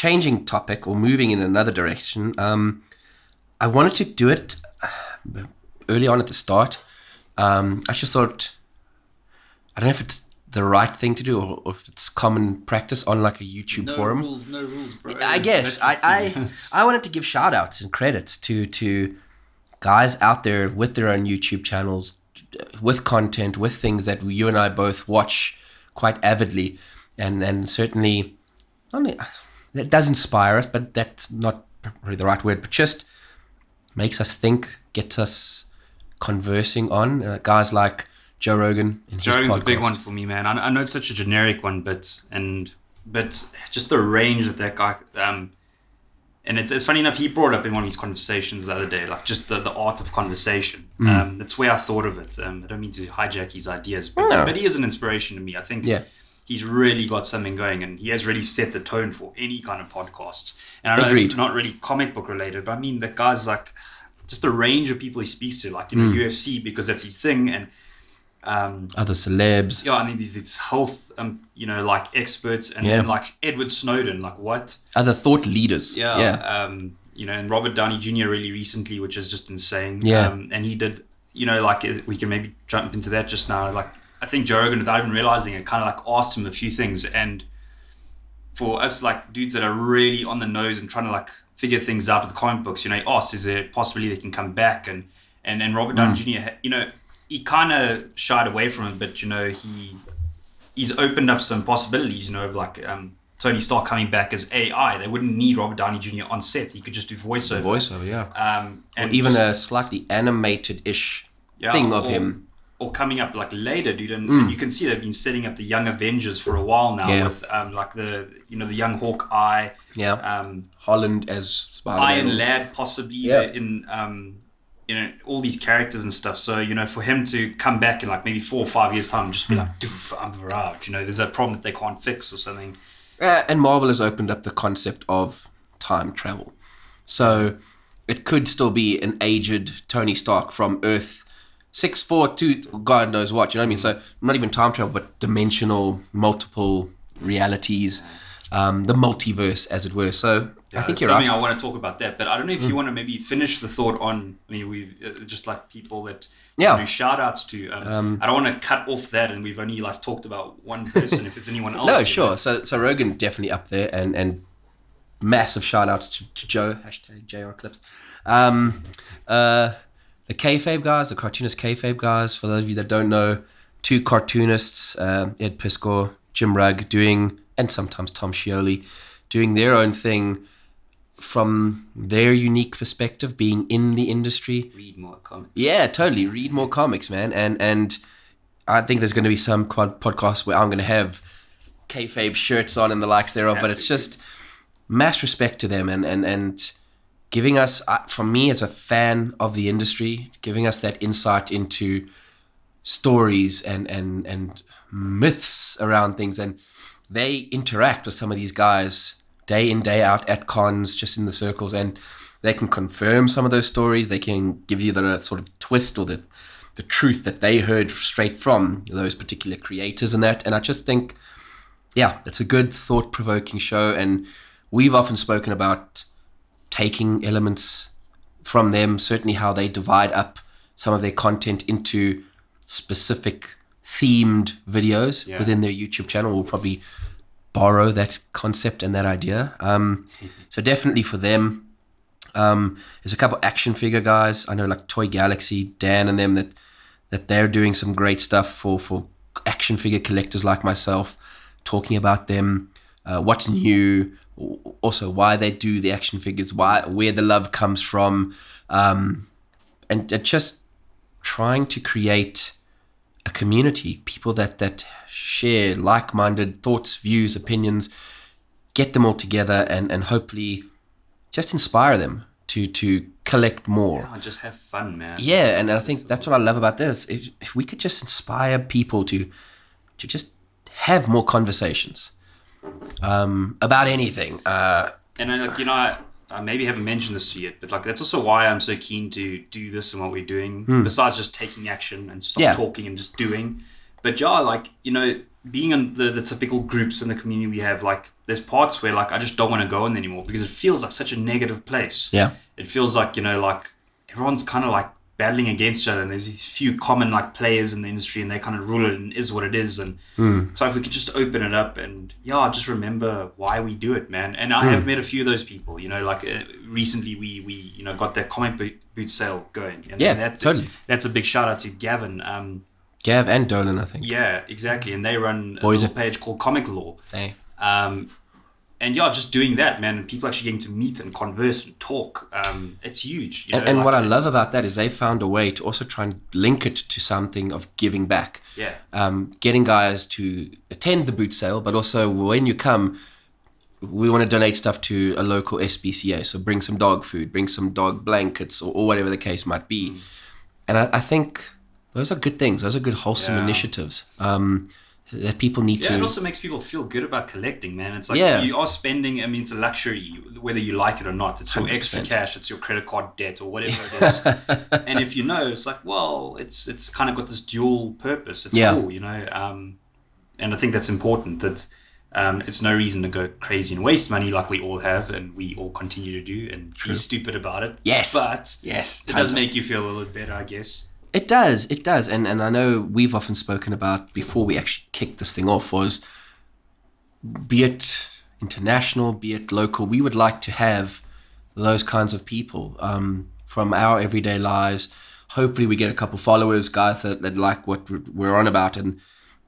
changing topic or moving in another direction, I wanted to do it early on at the start. I just thought, I don't know if it's the right thing to do or if it's common practice on like a YouTube forum. No rules, bro. I guess I wanted to give shout outs and credits to guys out there with their own YouTube channels, with content, with things that you and I both watch quite avidly, and certainly that does inspire us, but that's not really the right word, but just makes us think, gets us conversing on guys like Joe Rogan and his Joe Rogan's podcast. a big one for me, man. I know it's such a generic one, but just the range that guy. And it's funny enough, he brought up in one of his conversations the other day, like just the art of conversation. That's where I thought of it. I don't mean to hijack his ideas, but he is an inspiration to me. I think he's really got something going, and he has really set the tone for any kind of podcasts. And I know it's not really comic book related, but I mean, the guy's like just the range of people he speaks to, like UFC, because that's his thing, and other celebs. Yeah, I mean these health, like experts, and then like Edward Snowden, like what? Other thought leaders. And Robert Downey Jr. really recently, which is just insane. Yeah. And he did, like we can maybe jump into that just now. Like I think Joe Rogan, without even realizing it, kind of like asked him a few things, and for us like dudes that are really on the nose and trying to like figure things out with the comic books, he asked, is there a possibility they can come back? And Robert Downey Jr., he kind of shied away from it, but he's opened up some possibilities, of like Tony Stark coming back as AI. They wouldn't need Robert Downey Jr. on set. He could just do voiceover. And or even a slightly animated-ish thing of him. Or coming up like later, dude. And you can see they've been setting up the Young Avengers for a while now with like the the young Hawkeye. Holland as Spider-Man. Iron Lad possibly in all these characters and stuff. So, for him to come back in like maybe 4 or 5 years' time and just be like, doof, I'm arrived. There's a problem that they can't fix or something. And Marvel has opened up the concept of time travel. So it could still be an aged Tony Stark from Earth 642, God knows what, you know what I mean? So not even time travel, but dimensional, multiple realities, the multiverse, as it were. So I think you're right. I want to talk about that, but I don't know if you want to maybe finish the thought on, we've just like people that do shout outs to. I don't want to cut off that, and we've only like talked about one person, if there's anyone else. No, sure. So Rogan definitely up there, and massive shout outs to Joe, #JRClips. The Kayfabe guys, the Cartoonist Kayfabe guys, for those of you that don't know, 2 cartoonists, Ed Piscor, Jim Rugg, and sometimes Tom Scioli, doing their own thing from their unique perspective, being in the industry. Read more comics. Yeah, totally. Read more comics, man. And I think there's going to be some podcasts where I'm going to have Kayfabe shirts on and the likes thereof, but it's just mass respect to them and giving us, from me as a fan of the industry, giving us that insight into stories and myths around things. And they interact with some of these guys day in, day out at cons, just in the circles, and they can confirm some of those stories. They can give you the sort of twist or the truth that they heard straight from those particular creators and that. And I just think, it's a good thought-provoking show. And we've often spoken about taking elements from them, certainly how they divide up some of their content into specific themed videos within their YouTube channel. We'll probably borrow that concept and that idea. So definitely for them. There's a couple action figure guys. I know like Toy Galaxy, Dan and them that they're doing some great stuff for action figure collectors like myself, talking about them, what's new, also why they do the action figures, where the love comes from, and just trying to create a community, people that share like-minded thoughts, views, opinions, get them all together and hopefully just inspire them to collect more. Yeah, just have fun, man. Yeah, and I think that's what I love about this. If we could just inspire people to just have more conversations about anything. I maybe haven't mentioned this yet, but like that's also why I'm so keen to do this and what we're doing. Besides just taking action and stop talking and just doing. But being in the typical groups in the community we have, like there's parts where like I just don't want to go in anymore because it feels like such a negative place. Yeah. It feels like, you know, like everyone's kind of like battling against each other, and there's these few common like players in the industry, and they kind of rule it and is what it is. And so if we could just open it up and just remember why we do it, man. And I have met a few of those people, you know, like recently we you know got that comic boot sale going, and totally. That's a big shout out to Gavin, Gav and Dolan, I think. yeah, exactly. And they run a little page called Comic Law. Hey. And just doing that, man, and people actually getting to meet and converse and talk, it's huge. You know, and what I love about that is they found a way to also try and link it to something of giving back. Yeah. Getting guys to attend the boot sale, but also when you come, we want to donate stuff to a local SPCA. So bring some dog food, bring some dog blankets, or whatever the case might be. And I think those are good things. Those are good, wholesome initiatives. That people need to. It also makes people feel good about collecting, man. It's like you are spending. I mean, it's a luxury, whether you like it or not. It's your 100%. Extra cash. It's your credit card debt or whatever it is. And if you know, it's like, well, it's kind of got this dual purpose. It's cool, you know. And I think that's important. That it's no reason to go crazy and waste money like we all have, and we all continue to do, and be stupid about it. Yes, but it does make you feel a little better, I guess. It does. And I know we've often spoken about, before we actually kicked this thing off, was be it international, be it local, we would like to have those kinds of people from our everyday lives. Hopefully we get a couple followers, guys that like what we're on about, and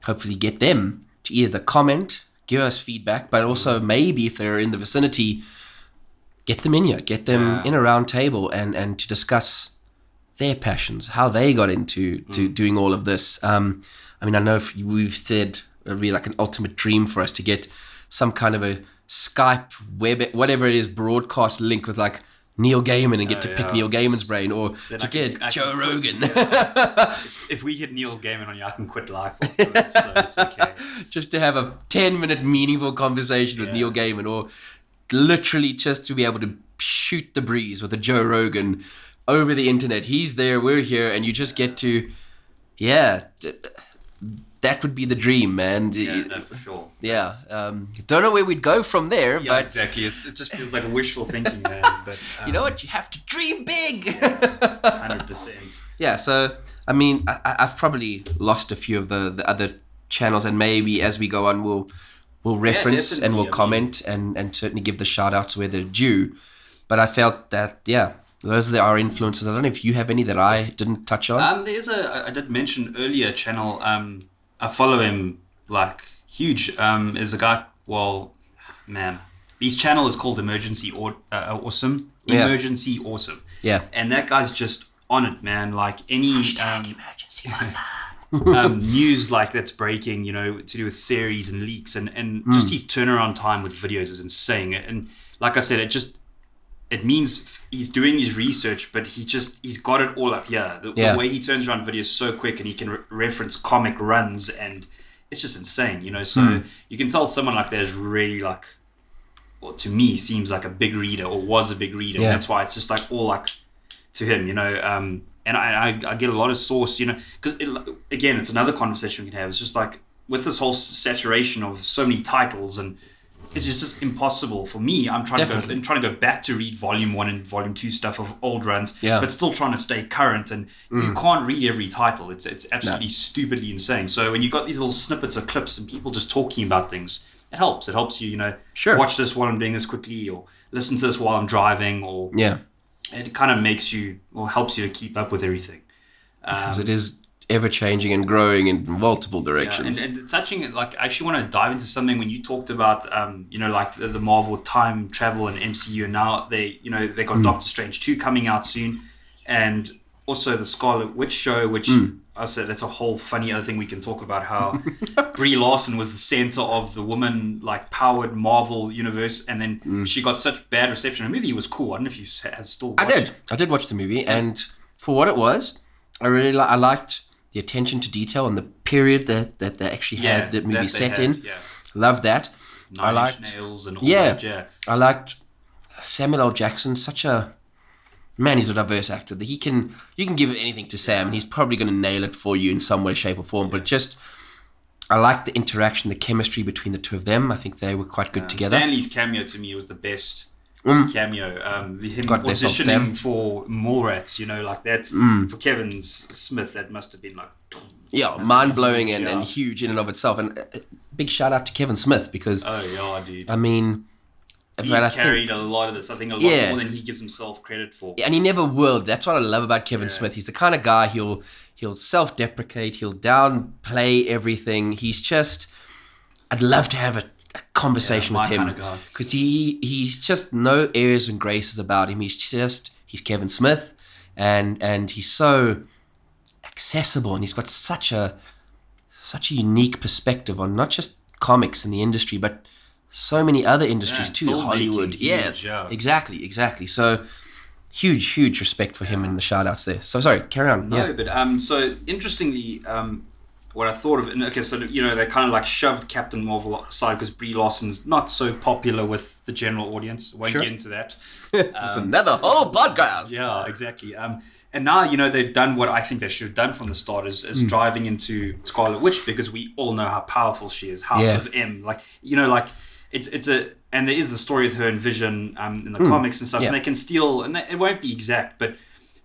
hopefully get them to either comment, give us feedback, but also maybe if they're in the vicinity, get them in here, get them in a round table and to discuss their passions, how they got into doing all of this. I mean, I know if we've said it would be like an ultimate dream for us to get some kind of a Skype, web, whatever it is, broadcast link with like Neil Gaiman and get to pick Neil Gaiman's brain, or then to get Joe Rogan. If we get Neil Gaiman on you, I can quit life afterwards, so it's okay. Just to have a 10-minute meaningful conversation with Neil Gaiman, or literally just to be able to shoot the breeze with a Joe Rogan over the internet. He's there, we're here, and you just get to, that would be the dream, man. No, for sure. Yeah. Don't know where we'd go from there, but exactly. It just feels like a wishful thinking, man. But you know what? You have to dream big. 100%. Yeah. So I mean, I've probably lost a few of the other channels, and maybe as we go on, we'll reference and we'll comment and certainly give the shout outs where they're due. But I felt that those are our influences. I don't know if you have any that I didn't touch on. I did mention earlier channel. I follow him like huge. Is a guy. Well, man, his channel is called Emergency Awesome. Emergency Awesome. Yeah. And that guy's just on it, man. Like any emergency awesome. News like that's breaking, you know, to do with series and leaks and just his turnaround time with videos is insane. And like I said, it means he's doing his research, but he's got it all up here. The way he turns around videos so quick, and he can reference comic runs, and it's just insane, you know. So you can tell someone like that is really like, well, to me, seems like a big reader, or was a big reader. That's why it's just like all like to him, you know. And I get a lot of source, you know, because again, it's another conversation we can have. It's just like with this whole saturation of so many titles, and it's just impossible for me. I'm trying to go back to read volume 1 and volume 2 stuff of old runs, but still trying to stay current. And you can't read every title. It's absolutely stupidly insane. So when you got these little snippets of clips and people just talking about things, it helps. It helps you, you know, watch this while I'm doing this quickly, or listen to this while I'm driving, or it kind of makes you, or helps you to keep up with everything. Because it is ever changing and growing in multiple directions. And touching, like, I actually want to dive into something when you talked about, you know, like the Marvel time travel and MCU, and now they got Doctor Strange 2 coming out soon, and also the Scarlet Witch show, which I said that's a whole funny other thing we can talk about, how Brie Larson was the center of the woman like powered Marvel universe, and then she got such bad reception. The movie was cool. I don't know if you have still watched it. I did watch the movie, and for what it was, I really I liked the attention to detail and the period that they actually had the movie set in. Yeah. Loved that. Nine Inch Nails and all that. Yeah. I liked Samuel L. Jackson. Such a man. He's a diverse actor. You can give anything to Sam, and he's probably going to nail it for you in some way, shape, or form. But just I liked the interaction, the chemistry between the two of them. I think they were quite good together. Stanley's cameo to me was the best cameo. Him God bless old Stan. auditioning for Mallrats, like that. For Kevin Smith, that must have been like... Yeah, mind-blowing and huge in and of itself. And big shout-out to Kevin Smith because... Oh, yeah, dude. I mean... He's carried a lot of this. I think a lot more than he gives himself credit for. And he never will. That's what I love about Kevin Smith. He's the kind of guy, he'll self-deprecate, he'll downplay everything. He's just... I'd love to have a conversation with him. Because he's just no airs and graces about him. He's Kevin Smith. And he's so accessible. And he's got such a unique perspective on not just comics in the industry, but... so many other industries too, Hollywood. Huge, Exactly. So huge respect for him in the shout outs there. So sorry, carry on. No, but so interestingly, what I thought of, so they kind of like shoved Captain Marvel aside because Brie Larson's not so popular with the general audience. Won't get into that. It's another whole podcast. Yeah, exactly. And now, they've done what I think they should have done from the start is driving into Scarlet Witch because we all know how powerful she is. House of M, and there is the story of her and Vision in the comics and stuff, and they can steal, and it won't be exact, but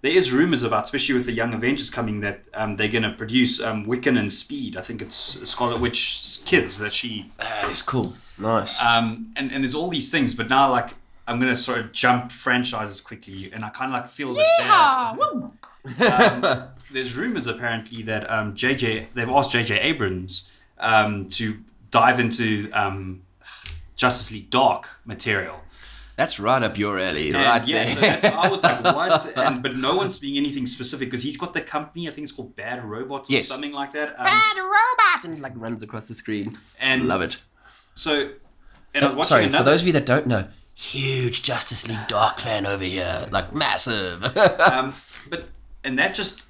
there is rumors about, especially with the Young Avengers coming, that they're going to produce Wiccan and Speed. I think it's Scarlet Witch's kids that she... That is cool. Nice. And there's all these things, but now, I'm going to sort of jump franchises quickly, and I kind of feel that bad. There's rumors, apparently, that they've asked J.J. Abrams to dive into... Justice League Dark material. That's right up your alley, there. So I was like, what? But no one's being anything specific because he's got the company. I think it's called Bad Robot or something like that. Bad Robot, and it runs across the screen. And love it. So, I was watching for those of you that don't know, huge Justice League Dark fan over here, massive. And that just.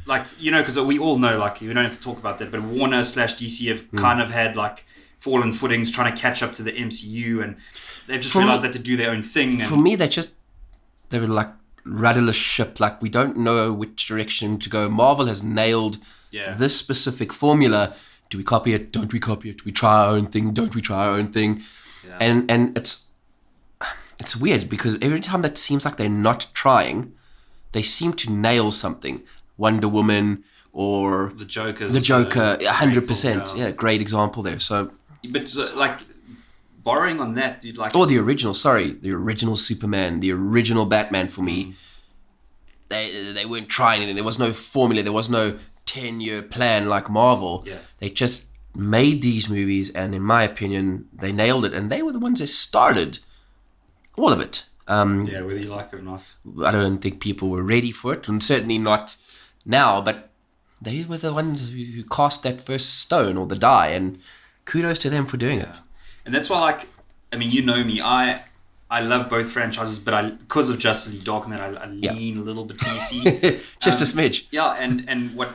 Because we all know, we don't have to talk about that, but Warner/DC have kind of had fallen footings trying to catch up to the MCU, and they've just realized that to do their own thing. And for me, they were rudderless ship. We don't know which direction to go. Marvel has nailed this specific formula. Do we copy it? Don't we copy it? Do we try our own thing? Don't we try our own thing? Yeah. And it's weird because every time that seems like they're not trying, they seem to nail something. Wonder Woman or the Joker, 100%. Yeah, great example there. So. But borrowing on that, dude, the original Superman, the original Batman for me, they weren't trying anything. There was no formula. There was no 10-year plan like Marvel. Yeah. They just made these movies, and in my opinion, they nailed it. And they were the ones that started all of it. Whether you like it or not. I don't think people were ready for it, and certainly not now, but they were the ones who cast that first stone or the die, and kudos to them for doing it. And that's why, you know me, I love both franchises, but because of Justice League Dark and that I lean a little bit DC. Just a smidge. Yeah, and what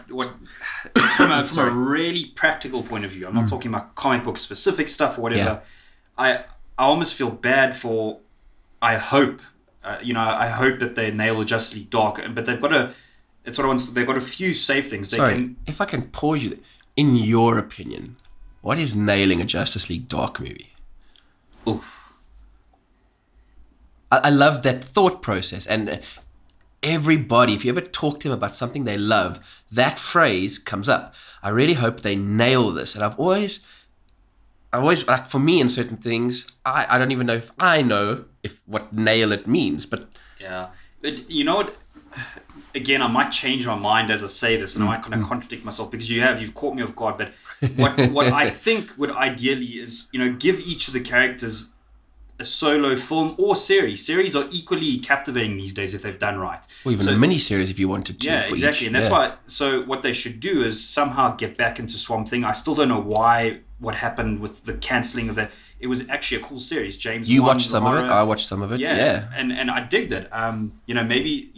from a really practical point of view, I'm not talking about comic book specific stuff or whatever. I almost feel bad for. I hope that they nail the Justice League Dark, but they've got a. It's what I want. They've got a few safe things. If I can pause you, in your opinion, what is nailing a Justice League Dark movie? Oof. I love that thought process, and everybody, if you ever talk to them about something they love, that phrase comes up. I really hope they nail this, and I've always for me in certain things, I don't even know if I know what nail it means, but yeah, but you know what? Again, I might change my mind as I say this, and I might kind of contradict myself because you've caught me off guard. But what I think would ideally is, give each of the characters a solo film or series. Series are equally captivating these days if they've done right. Or even a mini-series if you wanted to. Yeah, exactly. And that's why, so what they should do is somehow get back into Swamp Thing. I still don't know what happened with the cancelling of that. It was actually a cool series. James, you watched some of it. I watched some of it. Yeah. And I digged it. Maybe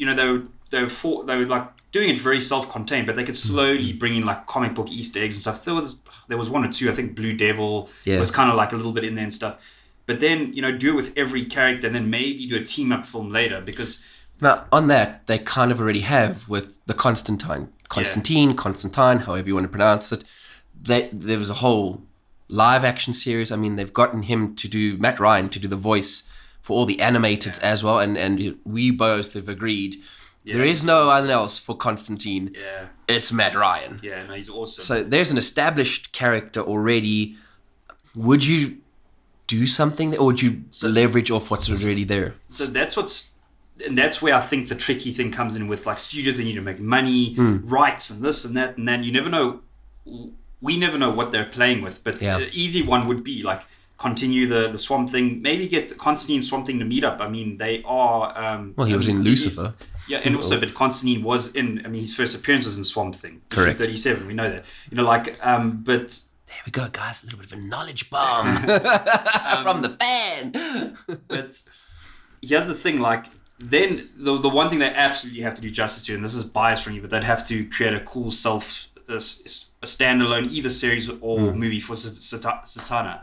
they were doing it very self-contained, but they could slowly bring in comic book Easter eggs and stuff. There was one or two. I think Blue Devil was kind of a little bit in there and stuff. But then do it with every character, and then maybe do a team-up film later. Because now on that they kind of already have with the Constantine, however you want to pronounce it. there was a whole live action series. I mean, they've gotten Matt Ryan to do the voice for all the animateds as well, and we both have agreed there is no one else for Constantine. Yeah. It's Matt Ryan. Yeah, no, he's awesome. So there's an established character already. Would you do something, or would you leverage off what's already there? So that's where I think the tricky thing comes in with like studios. They need to make money, rights, and this and that, and then you never know. We never know what they're playing with. But the easy one would be like continue the Swamp Thing. Maybe get Constantine and Swamp Thing to meet up. I mean, they are. He was in Lucifer. Yeah, and also, but Constantine was in. I mean, his first appearance was in Swamp Thing. Correct. 37. We know that. But. There we go, guys. A little bit of a knowledge bomb from the fan. But here's the thing, like, then the one thing they absolutely have to do justice to, and this is biased from you, but they'd have to create a cool a standalone either series or movie for Zatanna.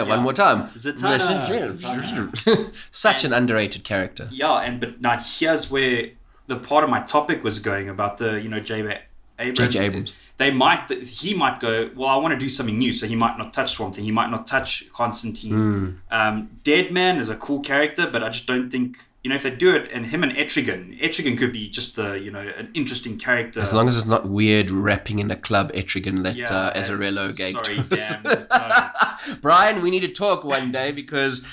One more time. Zatanna. Such an underrated character. Yeah, but now here's where the part of my topic was going about the J.J. Abrams. He might go, well, I want to do something new, so he might not touch Swamp Thing. He might not touch Constantine. Deadman is a cool character, but I just don't think, if they do it, and him and Etrigan could be just an interesting character. As long as it's not weird rapping in a club, Etrigan let Azarello gate. Sorry, damn. No. Brian, we need to talk one day, because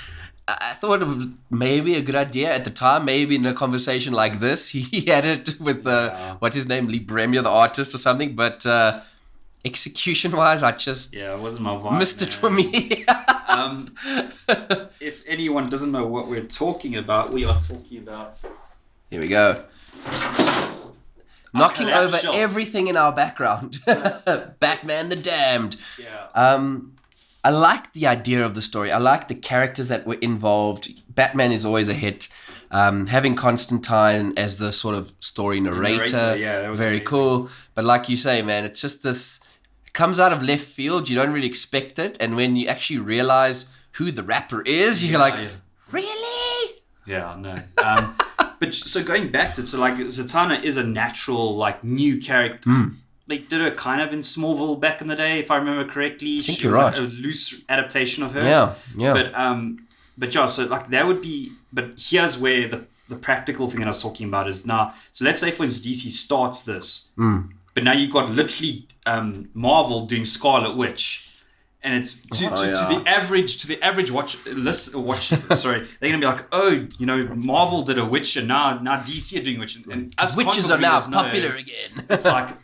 I thought it was maybe a good idea at the time. Maybe in a conversation like this, he had it with what's his name, Lee Bremner, the artist or something. But execution-wise, I just it wasn't my vibe. Missed it for me. If anyone doesn't know what we're talking about, we are talking about. Here we go. Knocking over everything in our background. Batman the Damned. Yeah. I like the idea of the story. I like the characters that were involved. Batman is always a hit. Having Constantine as the sort of story narrator, that was very amazing. Cool. But like you say, man, it's just this, it comes out of left field. You don't really expect it. And when you actually realize who the rapper is, you're really? Yeah, no. But so going back to it, so like Zatanna is a natural, like, new character. They did her kind of in Smallville back in the day, if I remember correctly. I think she you're was right. Like a loose adaptation of her. Yeah. But yeah, so like that would be. But here's where the practical thing that I was talking about is now. So let's say, for instance, DC starts this, but now you've got literally Marvel doing Scarlet Witch. And it's to the average watch. Sorry, they're gonna be like, Marvel did a Witch, and now DC are doing Witch, and us witches are now popular again. It's like,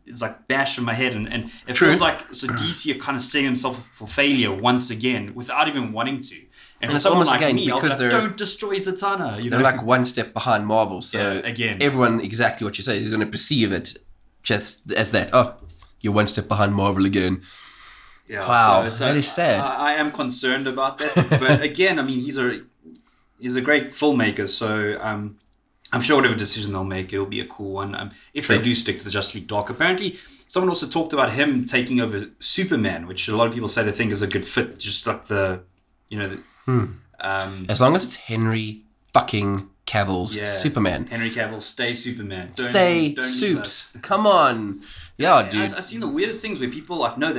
it's like bash in my head, and it feels like DC are kind of setting themselves for failure once again without even wanting to. And for it's someone almost like again me, I'll be because like, don't destroy Zatanna. They're like one step behind Marvel, so again, everyone exactly what you say is going to perceive it just as that. Oh, you're one step behind Marvel again. Yeah, wow, so that is sad. I am concerned about that, but again, I mean, he's a great filmmaker, so I'm sure whatever decision they'll make, it'll be a cool one. If they do stick to the Justice League Dark, apparently someone also talked about him taking over Superman, which a lot of people say they think is a good fit, just like as long as it's Henry fucking Cavill's Superman. Henry Cavill, stay Superman. Stay Supes. Come on. Yeah, dude. I've seen the weirdest things where people like, no,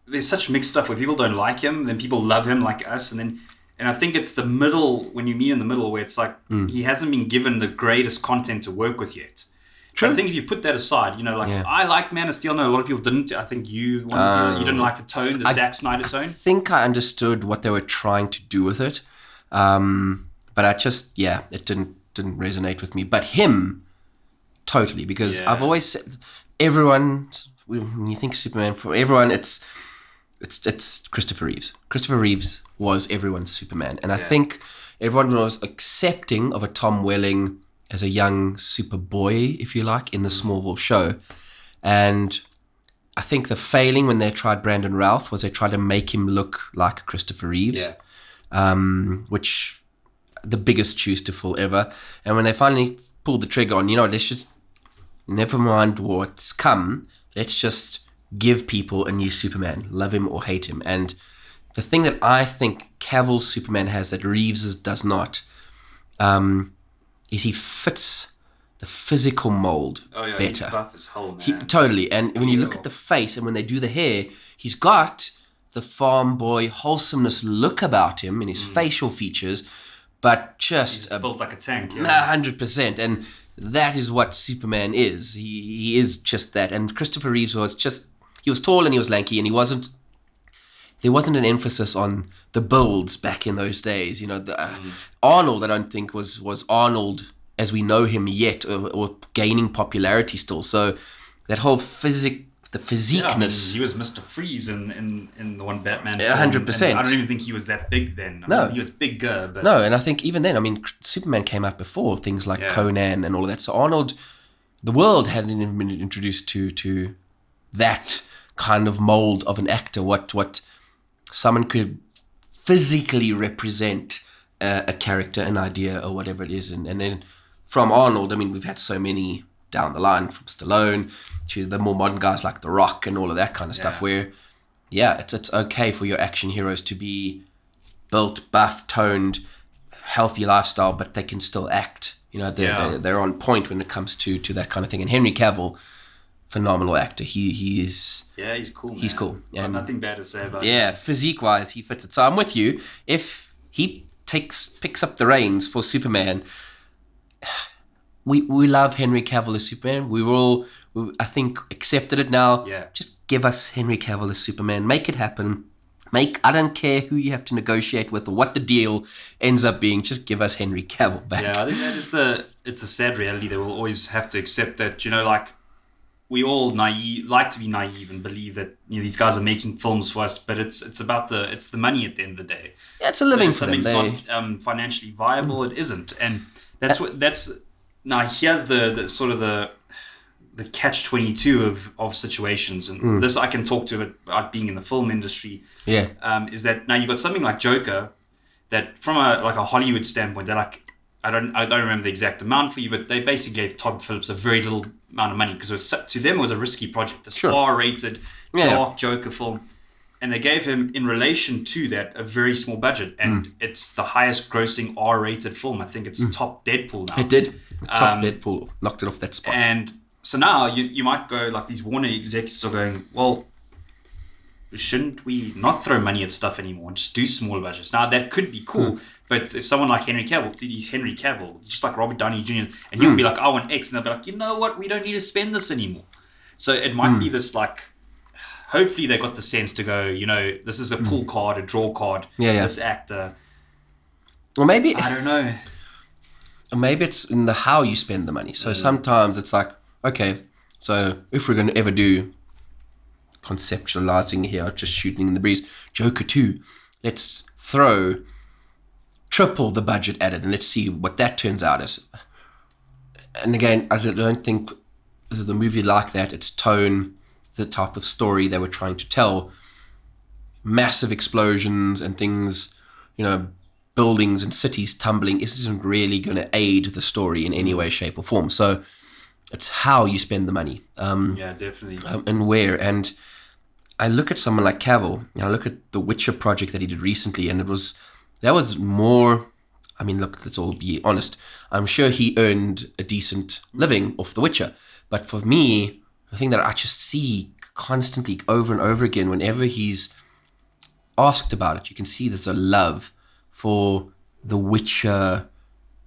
there's such mixed stuff where people don't like him, then people love him like us, and I think it's the middle, when you meet in the middle, where it's like he hasn't been given the greatest content to work with yet. True. I think if you put that aside, I liked Man of Steel. No, a lot of people didn't. I think you didn't like the tone, the Zack Snyder tone. I think I understood what they were trying to do with it, but I just it didn't resonate with me. But him, totally, because I've always said when you think Superman, for everyone, it's Christopher Reeves. Christopher Reeves was everyone's Superman, and I think everyone was accepting of a Tom Welling as a young Superboy, if you like, in the Smallville show. And I think the failing when they tried Brandon Routh was they tried to make him look like Christopher Reeves, which the biggest shoes to fill ever. And when they finally pulled the trigger on, let's just never mind what's come. Let's just give people a new Superman, love him or hate him. And the thing that I think Cavill's Superman has that Reeves's does not, is he fits the physical mold He's better. buff as hell, man. Totally. And when you look at the face and when they do the hair, he's got the farm boy wholesomeness look about him in his facial features, but just built like a tank. 100%. And that is what Superman is. He is just that. And Christopher Reeves he was tall and he was lanky, and there wasn't an emphasis on the builds back in those days. Arnold, I don't think was Arnold as we know him yet, or gaining popularity still. So that whole physiqueness. He was Mr. Freeze in the one Batman 100%. I don't even think he was that big then. He was bigger. But... No, and I think even then, Superman came out before things like Conan and all of that. So Arnold, the world hadn't even been introduced to that kind of mold of an actor, what someone could physically represent a character, an idea, or whatever it is. And then from Arnold, we've had so many down the line, from Stallone to the more modern guys like The Rock and all of that kind of stuff, where, it's okay for your action heroes to be built, buff, toned, healthy lifestyle, but they can still act. They're on point when it comes to that kind of thing. And Henry Cavill, phenomenal actor. He is... Yeah, he's cool, man. He's cool. And nothing bad to say about him. Yeah, physique-wise, he fits it. So I'm with you. If he picks up the reins for Superman... We love Henry Cavill as Superman. We I think, accepted it now. Yeah. Just give us Henry Cavill as Superman. Make it happen. I don't care who you have to negotiate with or what the deal ends up being. Just give us Henry Cavill back. Yeah, I think that is it's a sad reality that we'll always have to accept that, we all like to be naive and believe that these guys are making films for us, but it's about the money at the end of the day. Yeah, it's a living for them. Something's not financially viable, it isn't. And that's now here's the sort of the catch-22 of situations, and this I can talk to about being in the film industry. Yeah, is that now you got something like Joker, that from a Hollywood standpoint, they're like, I don't remember the exact amount for you, but they basically gave Todd Phillips a very little amount of money because to them it was a risky project, this R-rated dark Joker film, and they gave him, in relation to that, a very small budget, and it's the highest grossing R-rated film. I think it's top Deadpool now. It did. Top Deadpool knocked it off that spot. And so now you might go, like, these Warner execs are going, well, shouldn't we not throw money at stuff anymore and just do smaller budgets? Now, that could be cool, but if someone like Henry Cavill, he's Henry Cavill, just like Robert Downey Jr., and he'll be like, I want X, and they'll be like, you know what, we don't need to spend this anymore. So it might be this, like, hopefully they got the sense to go, this is a pull card, a draw card, this actor. Or maybe... I don't know. Or maybe it's in the how you spend the money. So sometimes it's like, okay, so if we're going to ever do conceptualizing here, just shooting in the breeze, Joker 2, let's throw triple the budget at it and let's see what that turns out as. And again, I don't think the movie like that, its tone, the type of story they were trying to tell, massive explosions and things, buildings and cities tumbling, isn't really going to aid the story in any way, shape or form. So it's how you spend the money. Yeah, definitely. And where. And I look at someone like Cavill, and I look at the Witcher project that he did recently, and that was more, look, let's all be honest. I'm sure he earned a decent living off The Witcher. But for me, the thing that I just see constantly over and over again, whenever he's asked about it, you can see there's a love for the Witcher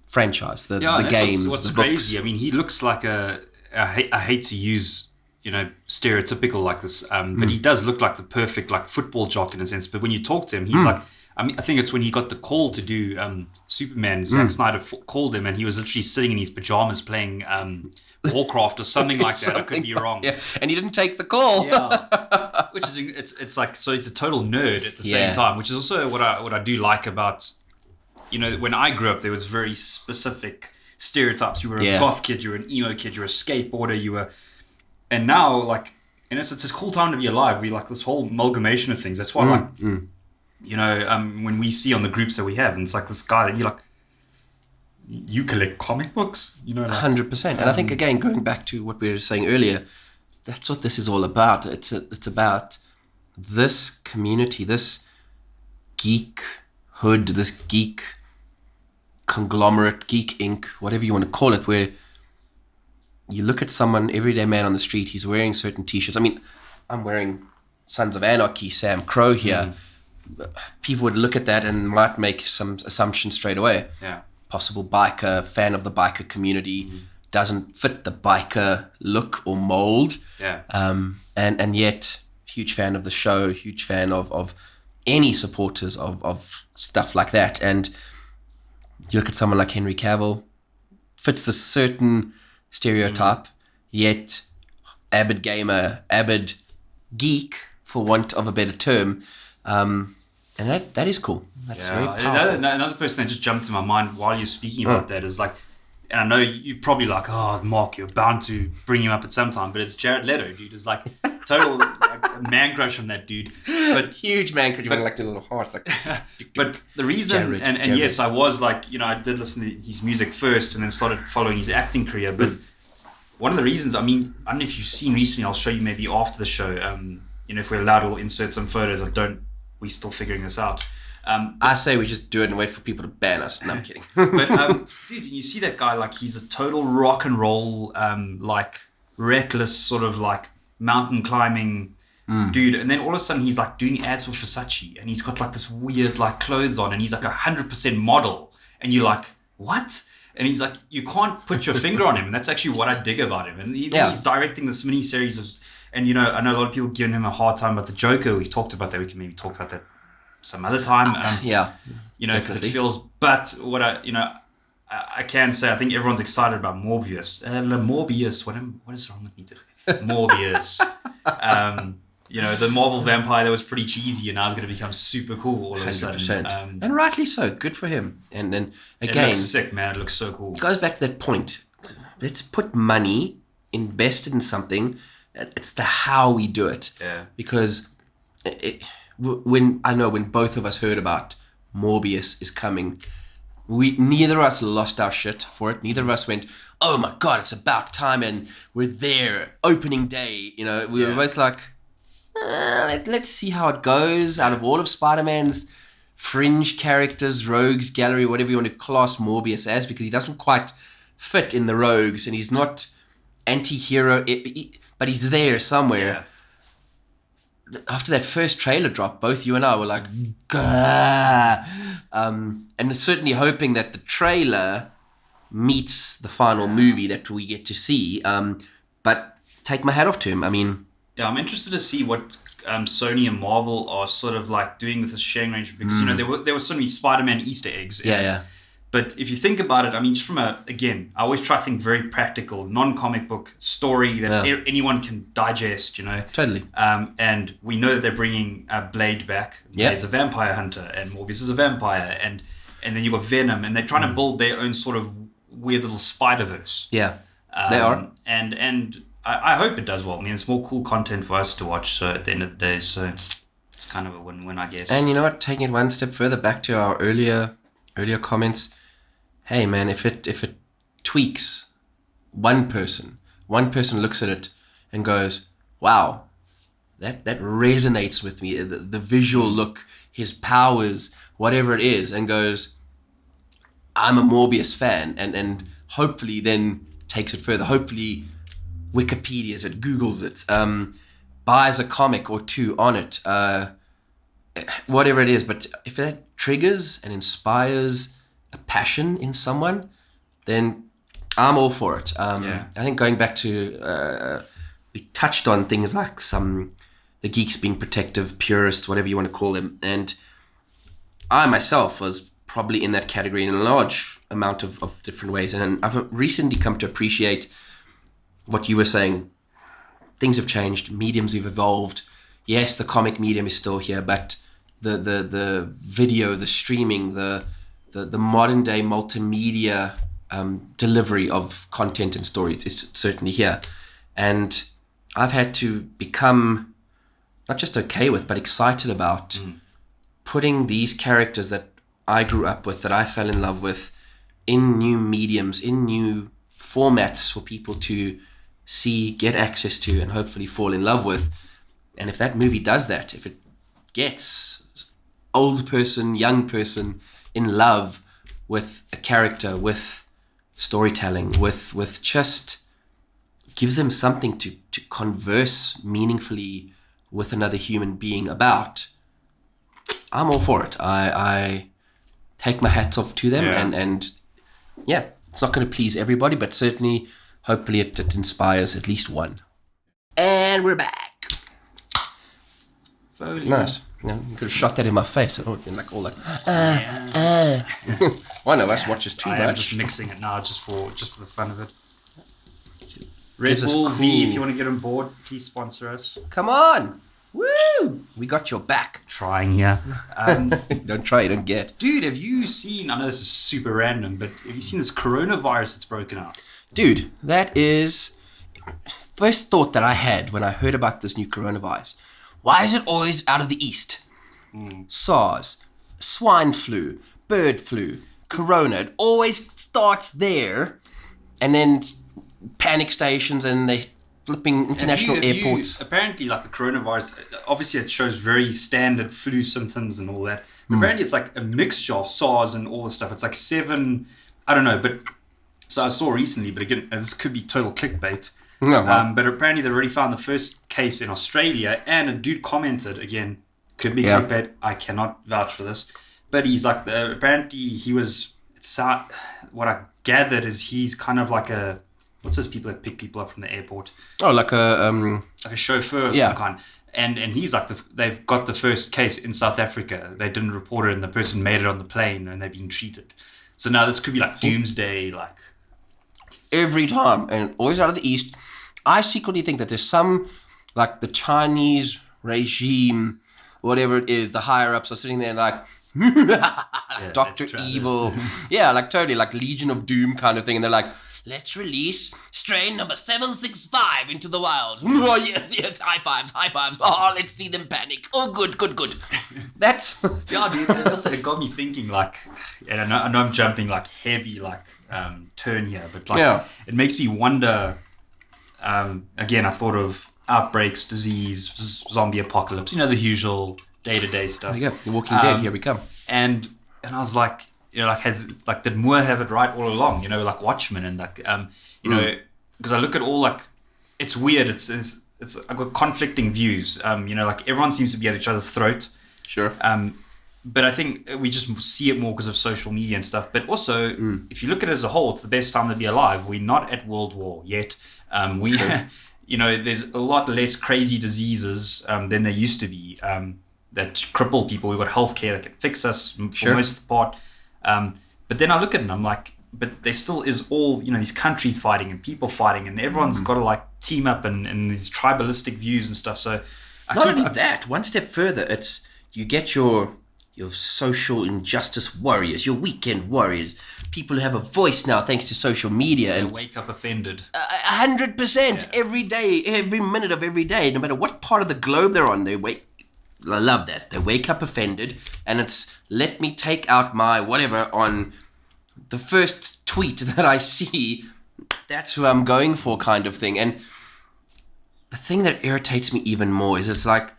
franchise, the games, what's the crazy. books. He looks like I hate to use, stereotypical like this, but he does look like the perfect, like, football jock in a sense. But when you talk to him, he's like, I think it's when he got the call to do Superman, Zack Snyder called him, and he was literally sitting in his pajamas playing Warcraft or something like that. I could be wrong. Yeah, and he didn't take the call. Yeah, which is it's like, so he's a total nerd at the same time, which is also what I do like about, when I grew up, there was very specific stereotypes. You were a goth kid, you were an emo kid, you were a skateboarder, and now, like, it's a cool time to be alive. We like this whole amalgamation of things. That's why when we see on the groups that we have, and it's like this guy that you're like, you collect comic books, 100%. And I think, again, going back to what we were saying earlier, that's what this is all about. It's about this community, this geek hood, this geek conglomerate, Geek Inc., whatever you want to call it, where you look at someone, everyday man on the street, he's wearing certain T-shirts. I mean, I'm wearing Sons of Anarchy, Sam Crow here. People would look at that and might make some assumptions straight away. Yeah. Possible biker, fan of the biker community, doesn't fit the biker look or mold. Yeah. And yet, huge fan of the show, huge fan of any supporters of stuff like that. And you look at someone like Henry Cavill, fits a certain stereotype, yet avid gamer, avid geek, for want of a better term. And that is cool. That's very powerful. Another person that just jumped to my mind while you're speaking about that is like, and I know you're probably like, oh, Mark, you're bound to bring him up at some time, but it's Jared Leto, dude. It's like total like, man crush on that dude. But huge man crush. You want like the little heart, like. But the reason, Jared. Yes, I was like, I did listen to his music first, and then started following his acting career. But one of the reasons, I mean, I don't know if you've seen recently. I'll show you maybe after the show. If we're allowed, we'll insert some photos. We're still figuring this out. I say we just do it and wait for people to ban us. No, I'm kidding. But dude, you see that guy, like he's a total rock and roll, like reckless sort of like mountain climbing dude, and then all of a sudden he's like doing ads for Versace, and he's got like this weird like clothes on, and he's like 100% model, and you're like, what? And he's like, you can't put your finger on him, and that's actually what I dig about him. And he's directing this mini series of, and I know a lot of people giving him a hard time about the Joker. We've talked about that. We can maybe talk about that some other time. Because it feels. But what I can say, I think everyone's excited about Morbius. Morbius. What is wrong with me today? Morbius. The Marvel vampire that was pretty cheesy, and now is going to become super cool all of a sudden. 100%. And rightly so. Good for him. And then again, it looks sick, man. It looks so cool. It goes back to that point. Let's put money invested in something. It's the how we do it. Yeah. Because when both of us heard about Morbius is coming, neither of us lost our shit for it. Neither of us went, oh my God, it's about time, and we're there, opening day. We were both like, let's see how it goes. Out of all of Spider-Man's fringe characters, rogues, gallery, whatever you want to class Morbius as, because he doesn't quite fit in the rogues, and he's not anti-hero, but he's there somewhere. Yeah. After that first trailer drop, both you and I were like, gah. And certainly hoping that the trailer meets the final movie that we get to see. But take my hat off to him. I mean, yeah, I'm interested to see what Sony and Marvel are sort of like doing with this sharing range, because there were so many Spider-Man Easter eggs. But if you think about it, I mean, just from I always try to think very practical, non-comic book story that anyone can digest, Totally. And we know that they're bringing Blade back. Blade's a vampire hunter, and Morbius is a vampire, and then you've got Venom, and they're trying to build their own sort of weird little Spider-Verse. Yeah, they are. And I hope it does well. I mean, it's more cool content for us to watch, so at the end of the day, so it's kind of a win-win, I guess. And you know what? Taking it one step further, back to our earlier comments, hey man, if it tweaks one person looks at it and goes, wow, that resonates with me, the visual look, his powers, whatever it is, and goes, I'm a Morbius fan, and hopefully then takes it further, hopefully Wikipedia's it, Googles it, buys a comic or two on it, whatever it is. But if that triggers and inspires a passion in someone, then I'm all for it. I think going back to we touched on things like the geeks being protective, purists, whatever you want to call them, and I myself was probably in that category in a large amount of different ways, and I've recently come to appreciate what you were saying. Things have changed, mediums have evolved. Yes, the comic medium is still here, but the video, the streaming, the modern day multimedia delivery of content and stories is certainly here. And I've had to become not just okay with, but excited about putting these characters that I grew up with, that I fell in love with, in new mediums, in new formats for people to see, get access to, and hopefully fall in love with. And if that movie does that, if it gets old person, young person in love with a character, with storytelling, with just gives them something to converse meaningfully with another human being about, I'm all for it. I take my hats off to them, and yeah, it's not going to please everybody, but certainly, hopefully, it inspires at least one. And we're back. Foley. Nice. Yeah, you could have shot that in my face. I don't like all that. One of us watches too I much. am just mixing it now, just for the fun of it. Red Gives us Bull cool- V, if you want to get on board, please sponsor us. Come on. Woo! We got your back. Trying here. Don't try, don't get. Dude, have you seen, I know this is super random, but have you seen this coronavirus that's broken out? Dude, that is... First thought that I had when I heard about this new coronavirus. Why is it always out of the East? SARS, swine flu, bird flu, corona. It always starts there. And then panic stations and they flipping international airports. Apparently, like the coronavirus, obviously it shows very standard flu symptoms and all that. But apparently it's like a mixture of SARS and all this stuff. It's like 7, I don't know, but so I saw recently, but again, this could be total clickbait. No, wow. But apparently they've already found the first case in Australia, and a dude commented, again, could be clickbait, I cannot vouch for this, but he's like, apparently he was, what I gathered is he's kind of like a, what's those people that pick people up from the airport? Oh, like a chauffeur of some kind. And he's like, they've got the first case in South Africa. They didn't report it, and the person made it on the plane, and they've been treated. So now this could be like doomsday, like... Every time, and always out of the East. I secretly think that there's some, like the Chinese regime, whatever it is, the higher-ups are sitting there like, Dr. Evil. Yeah, like totally, like Legion of Doom kind of thing. And they're like, let's release strain number 765 into the wild. Oh, yes, high fives. Oh, let's see them panic. Oh, good. That's... Yeah, dude, it got me thinking, like, and I know I'm jumping, like, heavy, like, turn here, but, like, it makes me wonder, again, I thought of outbreaks, disease, zombie apocalypse, the usual day-to-day stuff. Yeah, The Walking Dead, here we come. And I was like, did Moore have it right all along? Like Watchmen, and like, because I look at all, like, it's weird. It's I've got conflicting views. Like everyone seems to be at each other's throat. Sure. But I think we just see it more because of social media and stuff. But also, if you look at it as a whole, it's the best time to be alive. We're not at World War yet. There's a lot less crazy diseases than there used to be that cripple people. We've got healthcare that can fix us for most of the part. But then I look at it and I'm like, but there still is all, these countries fighting and people fighting, and everyone's got to like team up and these tribalistic views and stuff. So not only that, one step further, it's you get your social injustice warriors, your weekend warriors, people who have a voice now thanks to social media, and wake up offended 100% every day, every minute of every day, no matter what part of the globe they're on. I love that. They wake up offended, and it's let me take out my whatever on the first tweet that I see. That's who I'm going for, kind of thing. And the thing that irritates me even more is it's like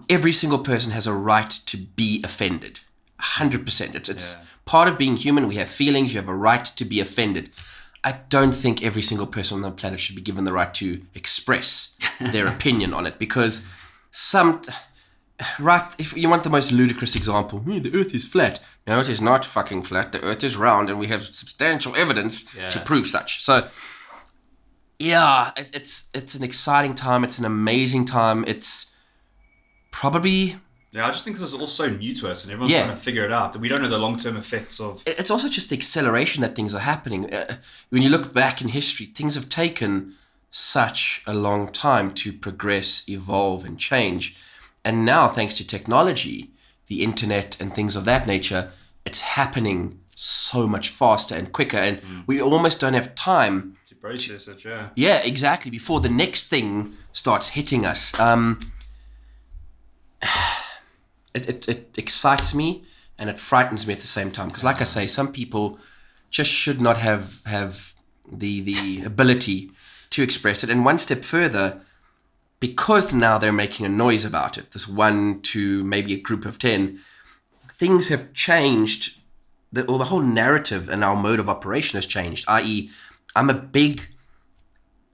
every single person has a right to be offended. 100%. It's part of being human. We have feelings. You have a right to be offended. I don't think every single person on the planet should be given the right to express their opinion on it, because if you want the most ludicrous example, the earth is flat. No, it is not fucking flat. The earth is round, and we have substantial evidence to prove such. So, yeah, it's an exciting time. It's an amazing time. It's probably... Yeah, I just think this is all so new to us, and everyone's trying to figure it out. And we don't know the long-term effects of... It's also just the acceleration that things are happening. When you look back in history, things have taken such a long time to progress, evolve, and change. And now, thanks to technology, the internet and things of that nature, it's happening so much faster and quicker, and we almost don't have time to process it. Yeah, exactly, before the next thing starts hitting us. It excites me and it frightens me at the same time, because like I say, some people just should not have the ability to express it. And one step further, because now they're making a noise about it, this 1 to maybe a group of 10, things have changed, the whole narrative and our mode of operation has changed, i.e. I'm a big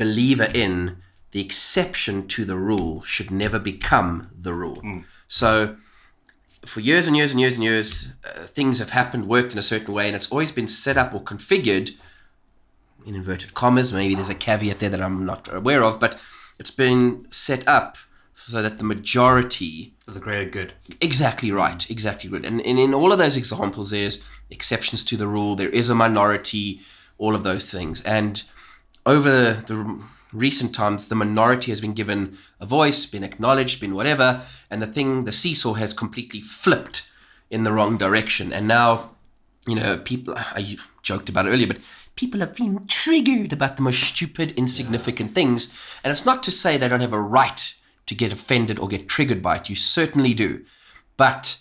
believer in the exception to the rule should never become the rule. So for years and years and years and years, things have happened, worked in a certain way, and it's always been set up or configured, in inverted commas, maybe there's a caveat there that I'm not aware of, but it's been set up so that the majority... For the greater good. Exactly right, exactly good. And in all of those examples, there's exceptions to the rule, there is a minority, all of those things. And over the recent times, the minority has been given a voice, been acknowledged, been whatever, and the seesaw has completely flipped in the wrong direction. And now, people, I joked about it earlier, but people have been triggered about the most stupid, insignificant things. And it's not to say they don't have a right to get offended or get triggered by it. You certainly do. But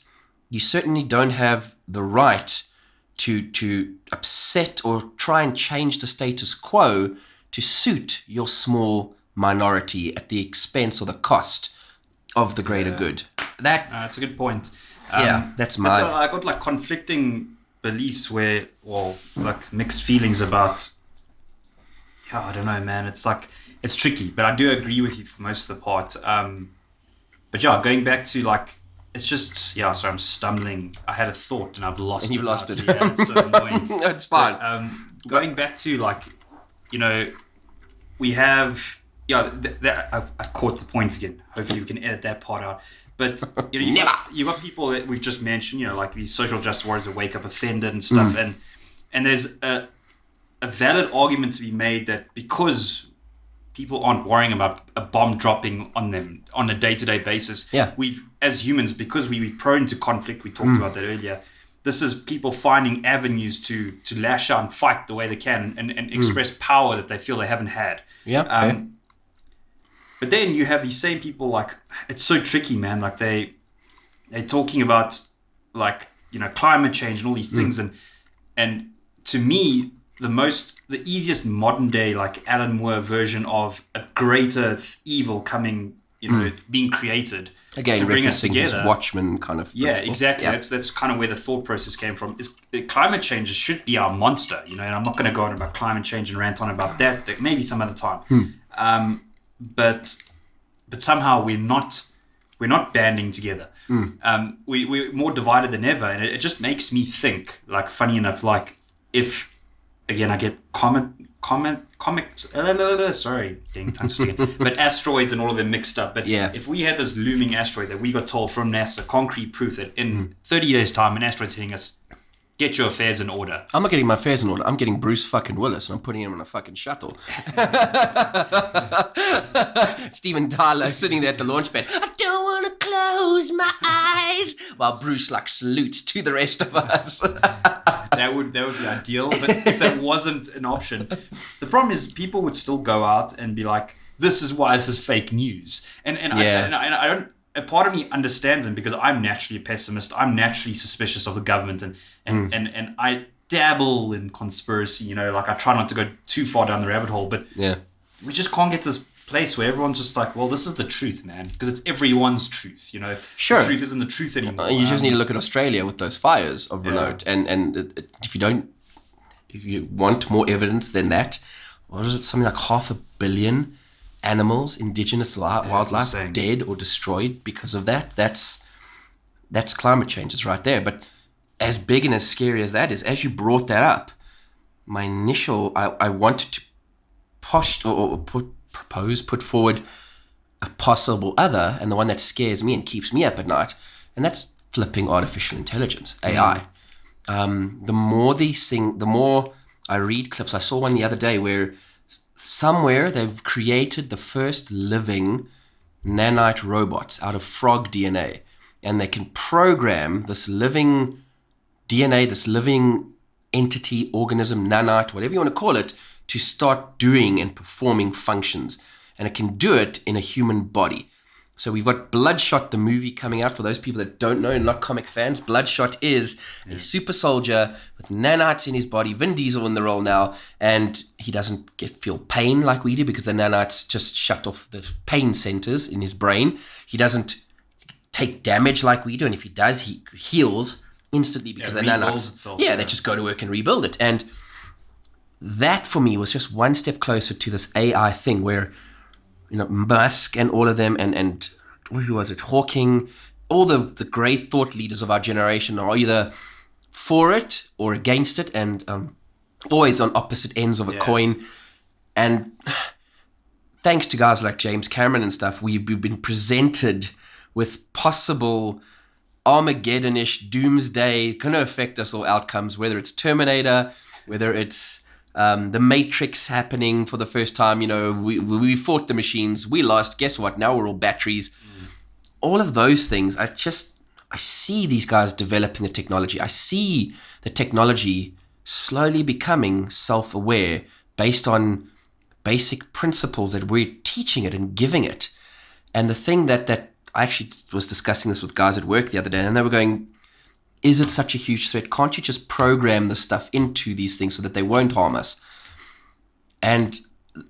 you certainly don't have the right to upset or try and change the status quo to suit your small minority at the expense or the cost of the greater good. That's a good point. That's my... I got conflicting beliefs mixed feelings about... Yeah, I don't know, man. It's tricky, but I do agree with you for most of the part. But yeah, going back to it's just, sorry, I'm stumbling. I had a thought and I've lost it. And you've lost it. Yeah, it's so annoying. It's fine. But, going back to we have, I've caught the point again. Hopefully we can edit that part out. But you got people that we've just mentioned, these social justice warriors that wake up offended and stuff. And there's a valid argument to be made that because people aren't worrying about a bomb dropping on them on a day-to-day basis. Yeah. We've, as humans, because we're prone to conflict, we talked about that earlier, this is people finding avenues to lash out and fight the way they can and express power that they feel they haven't had. Yeah. But then you have these same people, it's so tricky, man. They're talking about climate change and all these things. And to me, the easiest modern day, Alan Moore version of a greater evil coming, being created again, to bring us referencing his together. Watchmen kind of Yeah, principle. exactly. Yeah. That's kind of where the thought process came from. Is climate change should be our monster, and I'm not going to go on about climate change and rant on about that. Maybe some other time. But somehow we're not banding together. We're more divided than ever, and it just makes me think. Funny enough, if again I get comics. Sorry, getting tongue twisted. But asteroids and all of them mixed up. But if we had this looming asteroid that we got told from NASA, concrete proof that in 30 years' time, an asteroid's hitting us, get your affairs in order. I'm not getting my affairs in order. I'm getting Bruce fucking Willis and I'm putting him on a fucking shuttle. Steven Tyler sitting there at the launch pad. I don't want to close my eyes. While Bruce salutes to the rest of us. That would be ideal. But if that wasn't an option, the problem is people would still go out and be like, this is why this is fake news. And I don't... A part of me understands them because I'm naturally a pessimist. I'm naturally suspicious of the government, and I dabble in conspiracy. I try not to go too far down the rabbit hole, but we just can't get to this place where everyone's just well, this is the truth, man, because it's everyone's truth. Sure, the truth isn't the truth anymore. You just need to look at Australia with those fires of Renault, and if you want more evidence than that, what is it? Something like 500 million animals, indigenous wildlife, dead or destroyed because of that. That's climate change. It's right there. But as big and as scary as that is, as you brought that up, my initial, I wanted to put forward a possible other, and the one that scares me and keeps me up at night, and that's flipping artificial intelligence, AI. The more I read clips. I saw one the other day where somewhere they've created the first living nanite robots out of frog DNA, and they can program this living DNA, this living entity, organism, nanite, whatever you want to call it, to start doing and performing functions. And it can do it in a human body. So we've got Bloodshot, the movie, coming out. For those people that don't know and not comic fans, Bloodshot is a super soldier with nanites in his body. Vin Diesel in the role now, and he doesn't feel pain like we do because the nanites just shut off the pain centers in his brain. He doesn't take damage like we do, and if he does, he heals instantly because the nanites, they just go to work and rebuild it. And that for me was just one step closer to this AI thing where, Musk and all of them and who was it, Hawking, all the great thought leaders of our generation are either for it or against it, and always on opposite ends of a coin. And thanks to guys like James Cameron and stuff, we've been presented with possible Armageddon-ish doomsday going to affect us all outcomes, whether it's Terminator, whether it's the Matrix happening for the first time. We fought the machines, we lost, guess what, now we're all batteries. All of those things, I see these guys developing the technology. I see the technology slowly becoming self-aware based on basic principles that we're teaching it and giving it. And the thing that I actually was discussing this with guys at work the other day, and they were going, is it such a huge threat? Can't you just program the stuff into these things so that they won't harm us? And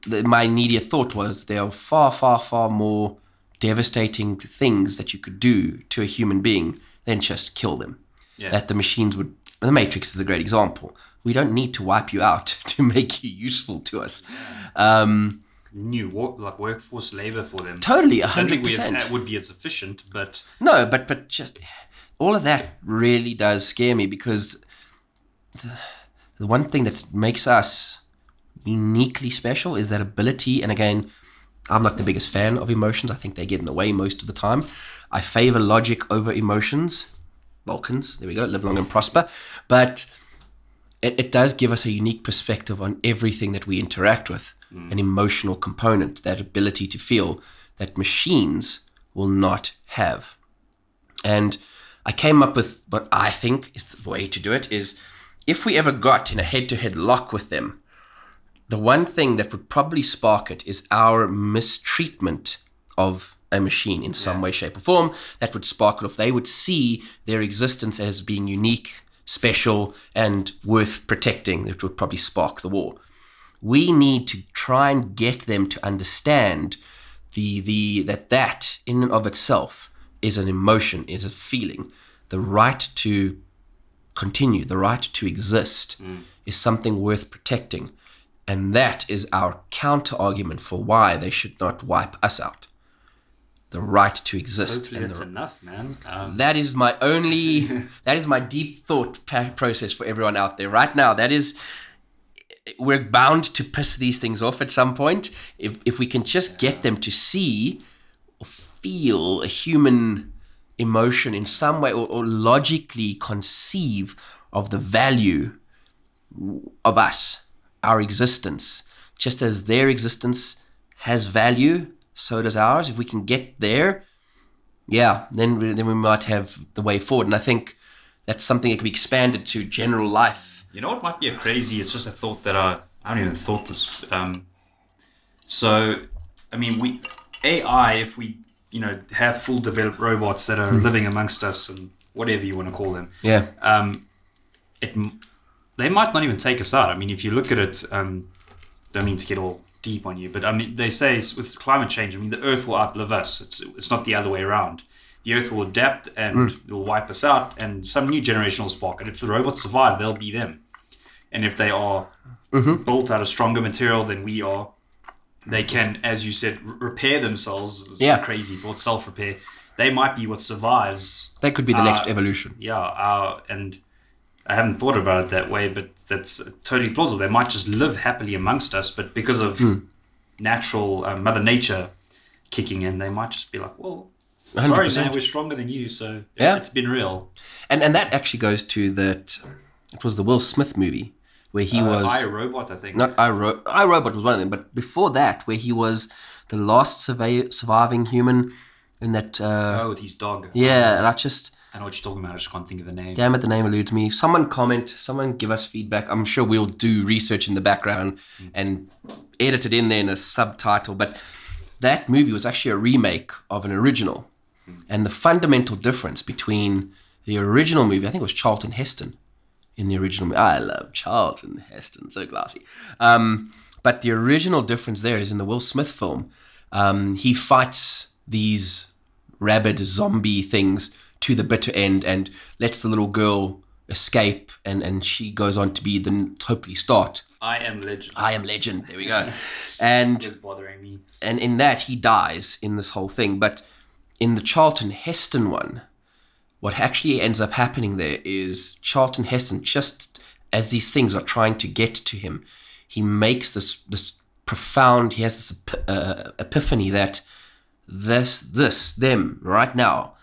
my immediate thought was there are far, far, far more devastating things that you could do to a human being than just kill them. Yeah. That the machines would... The Matrix is a great example. We don't need to wipe you out to make you useful to us. New workforce labor for them. Totally, 100%. I don't think it would be as efficient, but... No, but just... All of that really does scare me, because the one thing that makes us uniquely special is that ability. And again, I'm not the biggest fan of emotions. I think they get in the way most of the time. I favor logic over emotions. Vulcans, there we go, live long and prosper. But it does give us a unique perspective on everything that we interact with, an emotional component, that ability to feel that machines will not have. And I came up with what I think is the way to do it is, if we ever got in a head-to-head lock with them, the one thing that would probably spark it is our mistreatment of a machine in some way, shape, or form. That would spark it off. They would see their existence as being unique, special, and worth protecting. It would probably spark the war. We need to try and get them to understand that in and of itself is an emotion, is a feeling. The right to continue, the right to exist is something worth protecting. And that is our counter argument for why they should not wipe us out. The right to exist. Hopefully that's enough, man. That is my deep thought process for everyone out there right now. We're bound to piss these things off at some point. If we can just get them to see or feel a human emotion in some way, or logically conceive of the value of us, our existence, just as their existence has value, so does ours. If we can get there, then we might have the way forward. And I think that's something that can be expanded to general life. You know what might be a crazy? It's just a thought that I haven't even thought this. So, I mean, AI, if we have full developed robots that are living amongst us and whatever you want to call them. Yeah. They might not even take us out. I mean, if you look at it, don't mean to get all deep on you, but I mean, they say with climate change, I mean, the Earth will outlive us. It's not the other way around. The Earth will adapt and it will wipe us out, and some new generation will spark. And if the robots survive, they'll be them. And if they are built out of stronger material than we are, they can, as you said, repair themselves. It's crazy thought, self-repair. They might be what survives. They could be the next evolution. Yeah, and I haven't thought about it that way, but that's totally plausible. They might just live happily amongst us, but because of natural Mother Nature kicking in, they might just be like, well, 100%. Sorry, man, we're stronger than you, so it's been real. And that actually goes to that. It was the Will Smith movie where he was iRobot, I think. Not iRobot was one of them, but before that, where he was the last surviving human in that. With his dog. Yeah, and I know what you're talking about. I just can't think of the name. Damn it, the name eludes me. Someone comment. Someone give us feedback. I'm sure we'll do research in the background and edit it in there in a subtitle. But that movie was actually a remake of an original. And the fundamental difference between the original movie, I think it was Charlton Heston in the original movie. I love Charlton Heston, so classy. But the original difference there is in the Will Smith film, he fights these rabid zombie things to the bitter end and lets the little girl escape, and she goes on to be the hopefully start. I Am Legend. I Am Legend. There we go. And It's bothering me. And in that, he dies in this whole thing. But in the Charlton Heston one, what actually ends up happening there is Charlton Heston, just as these things are trying to get to him, he makes this profound, he has this epiphany that them right now,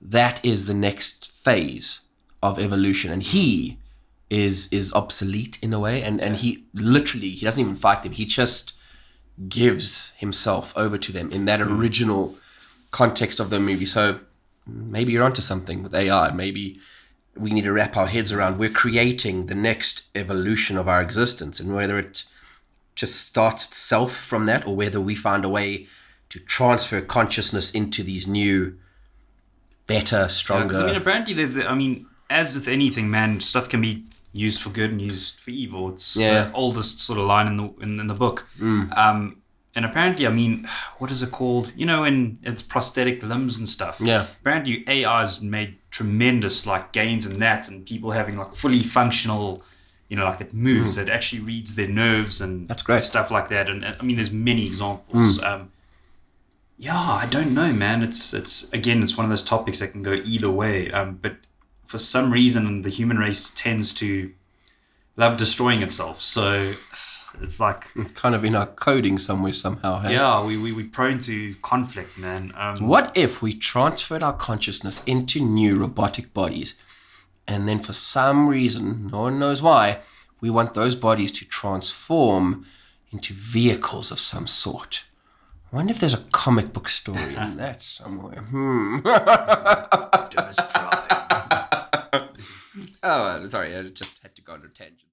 that is the next phase of evolution. And he is obsolete in a way. And he literally, he doesn't even fight them. He just gives himself over to them in that original context of the movie. So maybe you're onto something with AI. Maybe we need to wrap our heads around, we're creating the next evolution of our existence, and whether it just starts itself from that, or whether we find a way to transfer consciousness into these new, better, stronger. I mean, apparently, as with anything, man, stuff can be used for good and used for evil. It's the oldest sort of line in the book. And apparently, I mean, what is it called? You know, when it's prosthetic limbs and stuff. Yeah. Apparently, AI has made tremendous gains in that, and people having fully functional, that moves, that actually reads their nerves and that's great. Stuff like that. And I mean, there's many examples. I don't know, man. It's one of those topics that can go either way. But for some reason, the human race tends to love destroying itself. So it's it's kind of in our coding somewhere somehow. Hey? Yeah, we're prone to conflict, man. What if we transferred our consciousness into new robotic bodies, and then for some reason, no one knows why, we want those bodies to transform into vehicles of some sort? I wonder if there's a comic book story in that somewhere. Optimus Prime. Oh, sorry, I just had to go on a tangent.